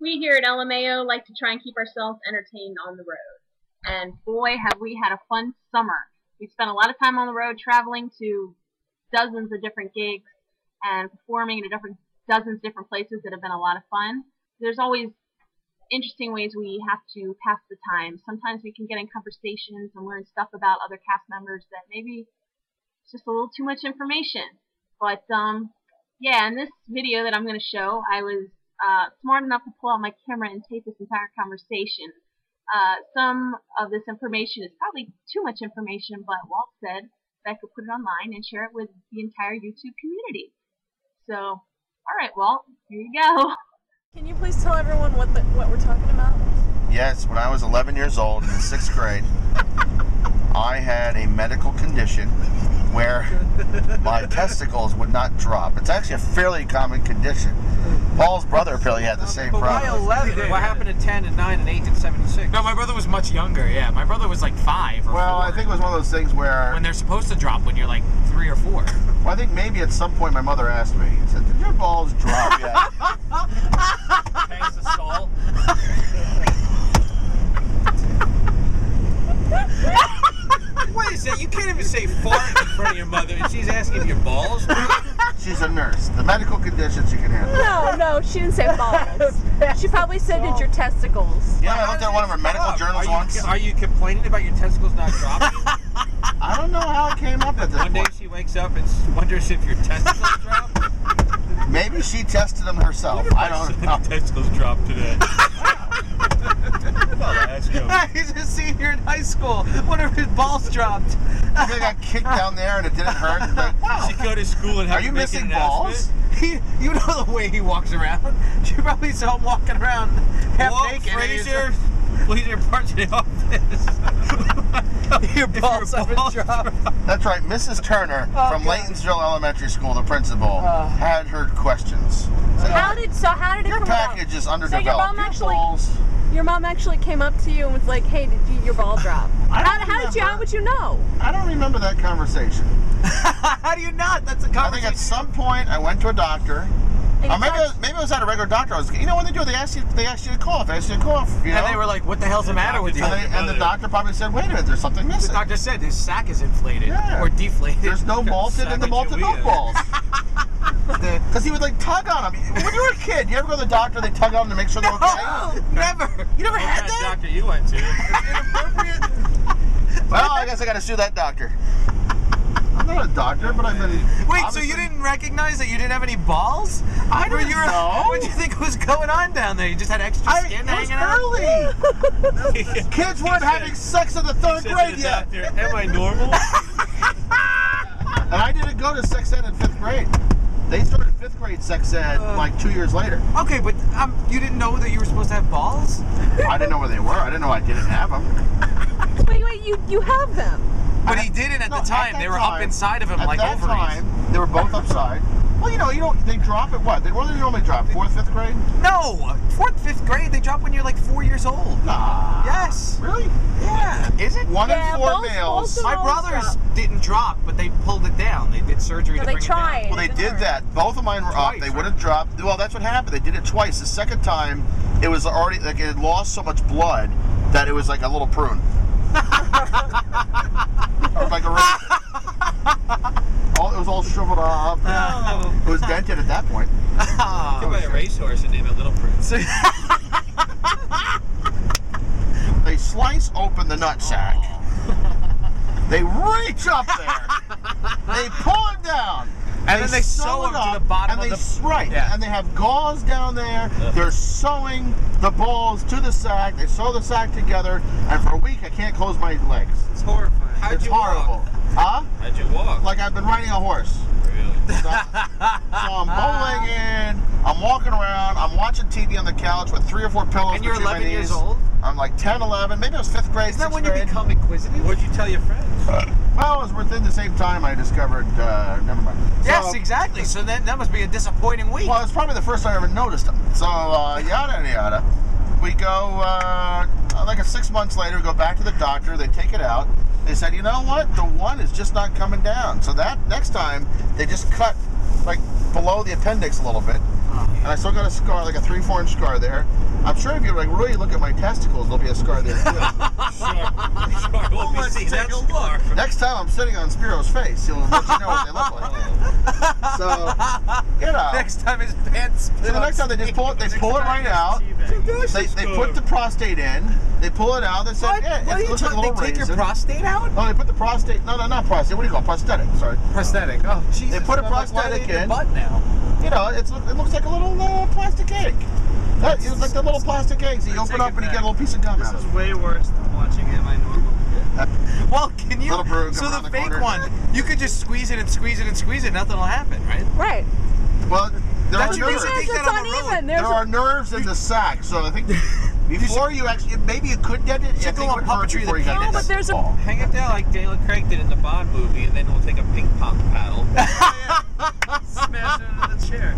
We here at LMAO like to try and keep ourselves entertained on the road. And boy, have we had a fun summer. We spent a lot of time on the road traveling to dozens of different gigs and performing in dozens of different places that have been a lot of fun. There's always interesting ways we have to pass the time. Sometimes we can get in conversations and learn stuff about other cast members that maybe it's just a little too much information. But yeah, in this video that I'm going to show, I was smart enough to pull out my camera and tape this entire conversation. Some of this information is probably too much information, but Walt said that I could put it online and share it with the entire YouTube community. So, alright Walt, here you go. Can you please tell everyone what we're talking about? Yes, when I was 11 years old in the 6th grade, I had a medical condition where my testicles would not drop. It's actually a fairly common condition. Paul's brother apparently had the same problem. Why 11? What happened at 10 and 9 and 8 and 7 and 6? No, my brother was much younger, yeah. My brother was like 5 or 4. Well, I think it was one of those things where... when they're supposed to drop when you're like 3 or 4. Well, I think maybe at some point my mother asked me, said, did your balls drop yet? Thanks to Saul. Wait a second, you can't even say fart in front of your mother and she's asking if your balls? She's a nurse. The medical conditions you can handle. No, she didn't say balls. She probably said did your testicles. Yeah, I looked at one of her medical journals once. Are you complaining about your testicles not dropping? I don't know how it came up at this One day point. she wakes up and wonders if your testicles drop? Maybe she tested them herself. I don't know. Testicles dropped today. He's a senior in high school. What if his balls dropped? Maybe I got kicked down there and it didn't hurt. Like, wow. She go to school and have Are you to make missing an balls? You know the way he walks around. You probably saw him walking around half Whoa, naked. Fraser, please report to the office. Your balls haven't dropped. That's right. Mrs. Turner from Laytonsville Elementary School, the principal, had her questions. So, How did it your come package about? is underdeveloped. Your mom actually came up to you and was like, "Hey, did your ball drop?" How would you know? I don't remember that conversation. How do you not? That's a I think conversation. at some point I went to a doctor. Or maybe it was at a regular doctor. You know when they do? They ask you to cough. They ask you to cough. You know? And they were like, what the hell's the matter with you? And the doctor probably said, wait a minute, there's something The missing. doctor said his sack is inflated Yeah. or deflated. There's no malted in the malted milk balls. Because he would like tug on them. When you were a kid, you ever go to the doctor, they tug on them to make sure they're okay? Oh, never. You never had that? Doctor you went to. Inappropriate. Well, I guess I got to sue that doctor. I'm not a doctor, but I've been... Wait, so obviously- you didn't recognize that you didn't have any balls? I don't know. What do you think was going on down there? You just had extra skin hanging out? Early. Kids weren't having sex in the 3rd grade yet. Am I normal? And I didn't go to sex ed in 5th grade. They started 5th grade sex ed like 2 years later. Okay, but you didn't know that you were supposed to have balls? I didn't know where they were. I didn't know I didn't have them. Wait, you have them. But he didn't at the time. They were up inside of him like ovaries. ovaries. At that time, they were both upside. Well, you know, they drop at what? Where do they normally drop? 4th, 5th grade? No! 4th, 5th grade, they drop when you're like 4 years old. Nah. Yes. Really? Yeah. Is it? 1 in 4 balls males. don't My always brothers drop. didn't drop, but they pulled it down. They did surgery to They bring tried. it down. Well, they It did hurt. that. Both of mine were up. Twice, They right? would have dropped. Well, that's what happened. They did it twice. The second time, it was already like it had lost so much blood that it was like a little prune. Or like a it was all shriveled up. Oh. It was dented at that point. Go buy a racehorse and name it Little Prince. They slice open the nutsack. They reach up there. They pull it down. And then they sew it them to up, the bottom and of they, the... right, Yeah. and they have gauze down there. They're sewing the balls to the sack. They sew the sack together, and for a week I can't close my legs. It's horrifying. It's horrible. Huh? How'd you walk? Like I've been riding a horse. Really? So I'm bowlegging, I'm walking around, I'm watching TV on the couch with 3 or 4 pillows And you're between my 11 years knees. old? I'm like 10, 11, maybe it was 5th grade, Isn't that 6th when you grade. become inquisitive? What'd you tell your friends? Well, it was within the same time I discovered, never mind. Yes, So, exactly. So that must be a disappointing week. well, it's probably the first time I ever noticed them. So, yada, yada. We go, like 6 months later, we go back to the doctor, they take it out. They said, you know what, the one is just not coming down. So that next time, they just cut, like, below the appendix a little bit. And I still got a scar, like a 3-4 inch scar there. I'm sure if you like really look at my testicles, there'll be a scar there too. Sure, we'll be seeing that scar. Next time I'm sitting on Spiro's face, he'll let you know what they look like. So, you know. Next time his pants. So the next time they just pull it right out. They put the prostate in. They pull it out. They say, yeah, it looks like a little They take your raisin. prostate out? No, they put the prostate. No, not prostate. What do you call it? Prosthetic? Sorry. Prosthetic. Oh, Jesus. They put a I'm like, why are they prosthetic your in. butt now. You know, it looks like a little plastic egg. It's like the little plastic eggs that you open up and you get a little piece of gum out of it. way worse than watching Am I Normal? Well, can you? Little Brew So come the around the fake corner. one, you could just squeeze it and squeeze it and squeeze it. Nothing will happen, right? Right. Well, there That are should be nerves. so- Take It's that on the road. uneven. There are nerves in the sack, so I think before you actually, maybe you could get it. I Should think go it on would hurt puppetry before you the got No, it. but there's a- Hang it down like Daniel Craig did in the Bond movie, and then we'll take a ping pong paddle. Smash it into the chair.